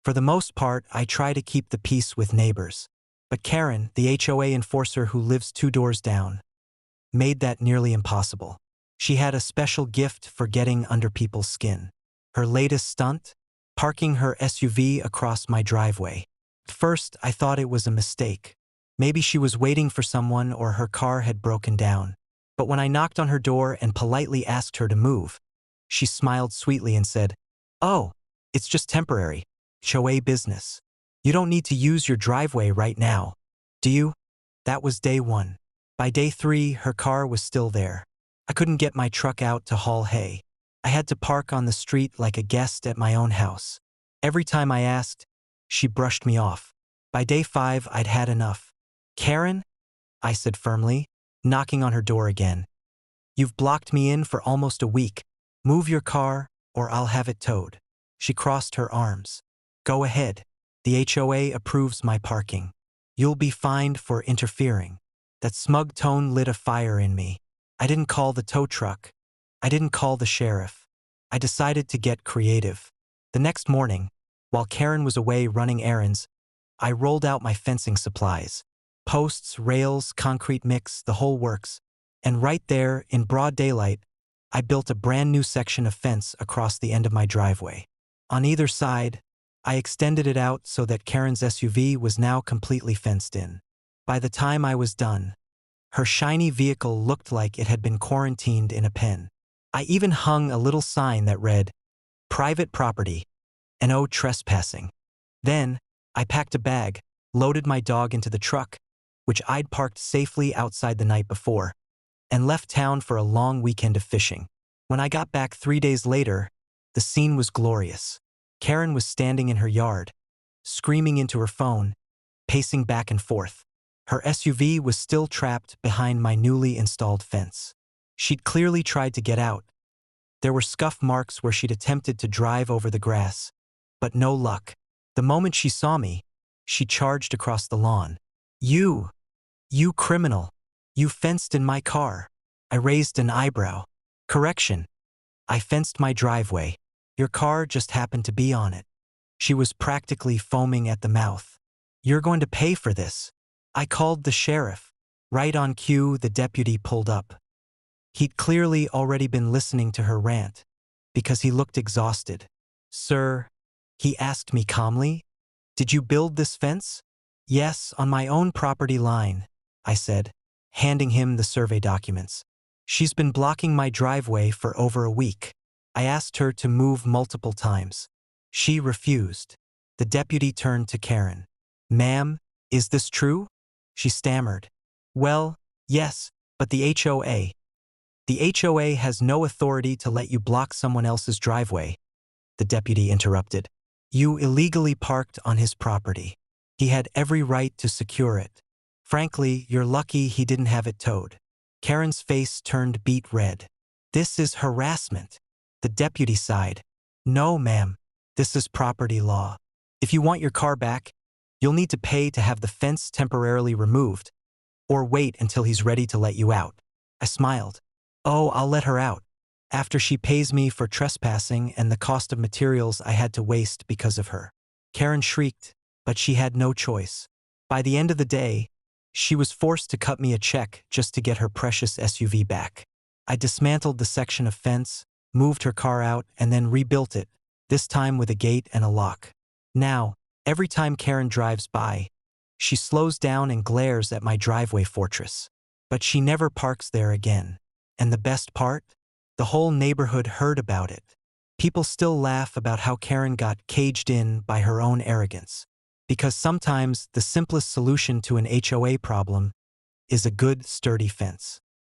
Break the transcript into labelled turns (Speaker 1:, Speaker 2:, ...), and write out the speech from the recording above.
Speaker 1: For the most part, I try to keep the peace with neighbors. But Karen, the HOA enforcer who lives 2 doors down, made that nearly impossible. She had a special gift for getting under people's skin. Her latest stunt? Parking her SUV across my driveway. At first, I thought it was a mistake. Maybe she was waiting for someone or her car had broken down. But when I knocked on her door and politely asked her to move, she smiled sweetly and said, "Oh, it's just temporary. HOA business. You don't need to use your driveway right now, do you?" That was day 1. By day 3, her car was still there. I couldn't get my truck out to haul hay. I had to park on the street like a guest at my own house. Every time I asked, she brushed me off. By day 5, I'd had enough. "Karen," I said firmly, knocking on her door again. "You've blocked me in for almost a week. Move your car, or I'll have it towed." She crossed her arms. "Go ahead. The HOA approves my parking. You'll be fined for interfering." That smug tone lit a fire in me. I didn't call the tow truck. I didn't call the sheriff. I decided to get creative. The next morning, while Karen was away running errands, I rolled out my fencing supplies. Posts, rails, concrete mix, the whole works. And right there, in broad daylight, I built a brand new section of fence across the end of my driveway. On either side, I extended it out so that Karen's SUV was now completely fenced in. By the time I was done, her shiny vehicle looked like it had been quarantined in a pen. I even hung a little sign that read, "Private property, and no trespassing." Then, I packed a bag, loaded my dog into the truck, which I'd parked safely outside the night before, and left town for a long weekend of fishing. When I got back 3 days later, the scene was glorious. Karen was standing in her yard, screaming into her phone, pacing back and forth. Her SUV was still trapped behind my newly installed fence. She'd clearly tried to get out. There were scuff marks where she'd attempted to drive over the grass, but no luck. The moment she saw me, she charged across the lawn. You criminal. You fenced in my car." I raised an eyebrow. "Correction. I fenced my driveway. Your car just happened to be on it." She was practically foaming at the mouth. "You're going to pay for this." I called the sheriff. Right on cue, the deputy pulled up. He'd clearly already been listening to her rant, because he looked exhausted. "Sir," he asked me calmly, "did you build this fence?" "Yes, on my own property line," I said, handing him the survey documents. "She's been blocking my driveway for over a week. I asked her to move multiple times. She refused." The deputy turned to Karen. "Ma'am, is this true?" She stammered. "Well, yes, but the HOA. The HOA has no authority to let you block someone else's driveway," the deputy interrupted. "You illegally parked on his property. He had every right to secure it. Frankly, you're lucky he didn't have it towed." Karen's face turned beet red. "This is harassment." The deputy sighed. "No, ma'am. This is property law. If you want your car back, you'll need to pay to have the fence temporarily removed, or wait until he's ready to let you out." I smiled. "Oh, I'll let her out, after she pays me for trespassing and the cost of materials I had to waste because of her." Karen shrieked, but she had no choice. By the end of the day, she was forced to cut me a check just to get her precious SUV back. I dismantled the section of fence, moved her car out, and then rebuilt it, this time with a gate and a lock. Now, every time Karen drives by, she slows down and glares at my driveway fortress. But she never parks there again. And the best part? The whole neighborhood heard about it. People still laugh about how Karen got caged in by her own arrogance. Because sometimes the simplest solution to an HOA problem is a good, sturdy fence.